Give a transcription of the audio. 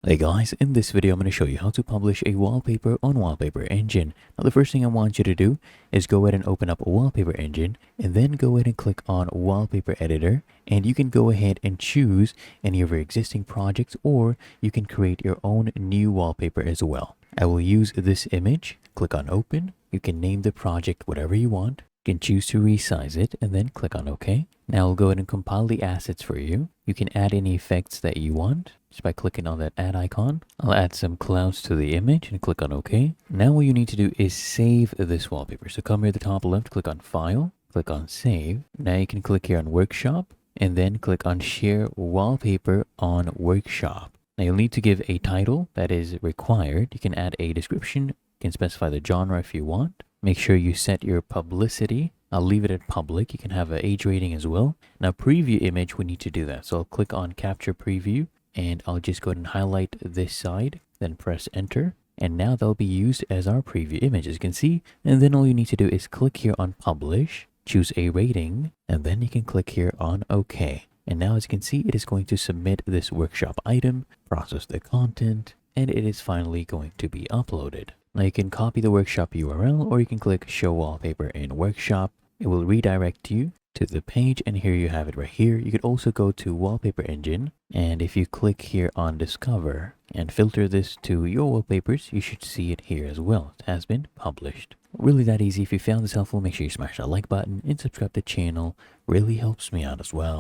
Hey guys, in this video I'm going to show you how to publish a wallpaper on Wallpaper Engine. Now the first thing I want you to do is go ahead and open up a Wallpaper Engine and then go ahead and click on Wallpaper Editor, and you can go ahead and choose any of your existing projects, or you can create your own new wallpaper as well. I will use this image. Click on Open. You can name the project whatever you want. You can choose to resize it and then click on OK. Now I'll go ahead and compile the assets for you. You can add any effects that you want just by clicking on that add icon. I'll add some clouds to the image and click on OK. Now what you need to do is save this wallpaper. So come here to the top left, click on File, click on Save. Now you can click here on Workshop and then click on Share Wallpaper on Workshop. Now you'll need to give a title that is required. You can add a description. You can specify the genre if you want. Make sure you set your publicity. I'll leave it at public. You can have an age rating as well. Now preview image, we need to do that. So I'll click on capture preview and I'll just go ahead and highlight this side, then press enter. And now they'll be used as our preview image, as you can see. And then all you need to do is click here on publish, choose a rating, and then you can click here on OK. And now as you can see, it is going to submit this workshop item, process the content, and it is finally going to be uploaded. Now you can copy the workshop URL, or you can click show wallpaper in workshop. It will redirect you to the page, and here you have it right here. You could also go to Wallpaper Engine, and if you click here on discover and filter this to your wallpapers, you should see it here as well. It has been published. Really that easy. If you found this helpful, make sure you smash that like button and subscribe to the channel. Really helps me out as well.